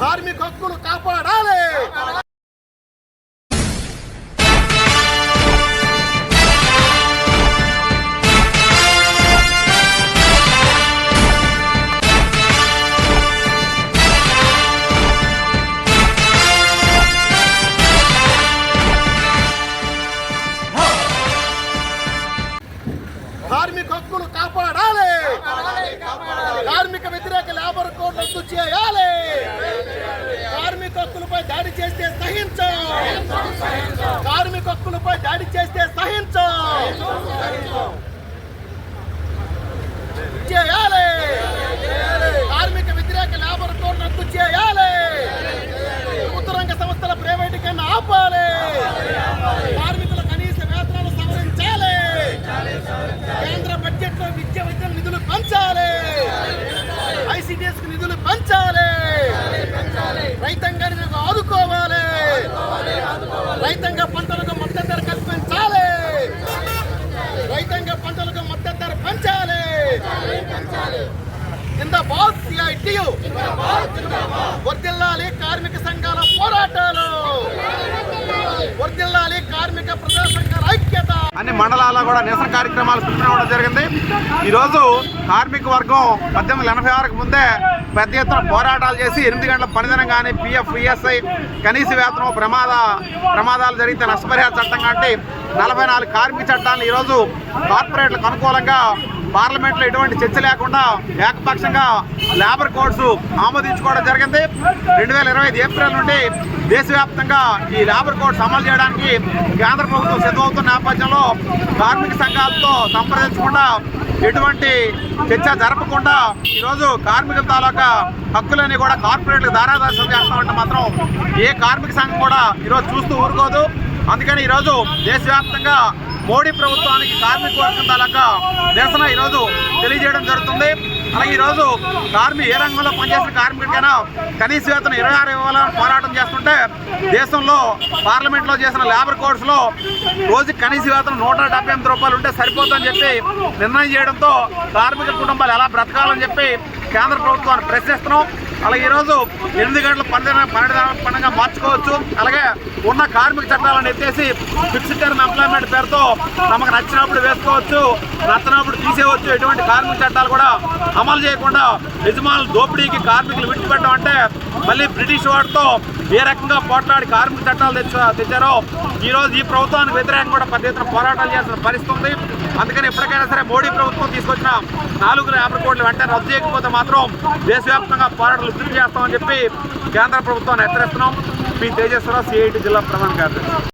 కార్మిక హక్కులు కాపాడాలి. కార్మిక హక్కులు కాపాడాలి. కార్మిక వ్యతిరేక లేబర్ కోడ్ రద్దు చేయాలి. కార్మిక హక్కులపై దాడి చేస్తే సహించం. కార్మిక హక్కులపై దాడి చేస్తే సహించం. చేయాలి. కార్మిక వ్యతిరేక లేబర్ కోడ్ రద్దు చేయాలి. ప్రభుత్వ రంగ సంస్థల ప్రైవేటీకరణ ఆపాలి. కార్మికుల కనీస వేతనాలు సవరించాలి. కేంద్ర బడ్జెట్ లో విద్య వైద్యం నిధులు పెంచాలి. ఐసిడిఎస్ నిధులు పెంచాలి. రైతాంగాన్ని ఆదుకోవాలి. రైతాంగ పంటలకు మద్దతు ధర కల్పించాలి. రైతాంగ పంటలకు మద్దతు ధర పెంచాలి. జిందాబాద్ సిఐటియు. వర్ధిల్లాలి కార్మిక సంఘాల పోరాటాలు. వర్ధిల్లాలి కార్మిక ప్రజా సంఘాల ఐక్యత. అన్ని మండలాల్లో కూడా నిరసన కార్యక్రమాలు పిలుపునివ్వడం జరిగింది. ఈరోజు కార్మిక వర్గం 1886కు ముందే పెద్ద ఎత్తున పోరాటాలు చేసి 8 గంటల పనిదినం కానీ పిఎఫ్ ఈఎస్ఐ కనీస వేతనం ప్రమాదాలు జరిగితే నష్టపరిహార చట్టం కంటే 44 కార్మిక చట్టాలను ఈరోజు కార్పొరేట్లకు అనుకూలంగా పార్లమెంట్లో ఎటువంటి చర్చ లేకుండా ఏకపక్షంగా లేబర్ కోడ్స్ ఆమోదించుకోవడం జరిగింది. 2025 ఏప్రిల్ నుండి దేశవ్యాప్తంగా ఈ లేబర్ కోడ్స్ అమలు చేయడానికి కేంద్ర ప్రభుత్వం సిద్ధమవుతున్న నేపథ్యంలో కార్మిక సంఘాలతో సంప్రదించకుండా ఎటువంటి చర్చ జరపకుండా ఈరోజు కార్మికుల తాలూకా హక్కులని కూడా కార్పొరేట్లకు దారాదర్శనం చేస్తామంటే మాత్రం ఏ కార్మిక సంఘం కూడా ఈరోజు చూస్తూ ఊరుకోదు. అందుకని ఈరోజు దేశవ్యాప్తంగా మోడీ ప్రభుత్వానికి కార్మిక వర్గం తాలూకా నిరసన ఈరోజు తెలియజేయడం జరుగుతుంది. అలాగే ఈరోజు ఏ రంగంలో పనిచేసిన కార్మికుడికైనా కనీస వేతనం 26 ఇవ్వాలని పోరాటం చేస్తుంటే దేశంలో పార్లమెంట్లో చేసిన లేబర్ కోడ్స్లో రోజుకి కనీస వేతనం 178 రూపాయలు ఉంటే సరిపోతుందని చెప్పి నిర్ణయం చేయడంతో కార్మిక కుటుంబాలు ఎలా బ్రతకాలని చెప్పి కేంద్ర ప్రభుత్వాన్ని ప్రశ్నిస్తున్నాం. అలాగే ఈరోజు 8 గంటల పనిగా మార్చుకోవచ్చు. అలాగే ఉన్న కార్మిక చట్టాలను ఎత్తేసి ఫిక్స్డ్ టర్మ్ ఎంప్లాయ్మెంట్ పేరుతో నమ్మకు నచ్చినప్పుడు వేసుకోవచ్చు, నచ్చినప్పుడు తీసేయవచ్చు. ఎటువంటి కార్మిక చట్టాలు కూడా అమలు చేయకుండా యజమానుల దోపిడీకి కార్మికులు విడిచిపెట్టడం అంటే మళ్ళీ బ్రిటిష్ వాడితో ఏ రకంగా పోట్లాడి కార్మిక చట్టాలు తెచ్చారో ఈరోజు ఈ ప్రభుత్వానికి వ్యతిరేకంగా కూడా పెద్ద ఎత్తున పోరాటాలు చేసిన పరిస్థితి ఉంది. అందుకని ఎప్పటికైనా సరే మోడీ ప్రభుత్వం తీసుకొచ్చిన 4 లేబర్ కోడ్లు వెంటనే రద్దు చేయకపోతే మాత్రం దేశవ్యాప్తంగా పోరాటాలు ఉధృతి చేస్తామని చెప్పి కేంద్ర ప్రభుత్వాన్ని హెచ్చరిస్తున్నాం. పి తేజేశ్వరరావు, సిఐటి జిల్లా ప్రధాన కార్యదర్శి.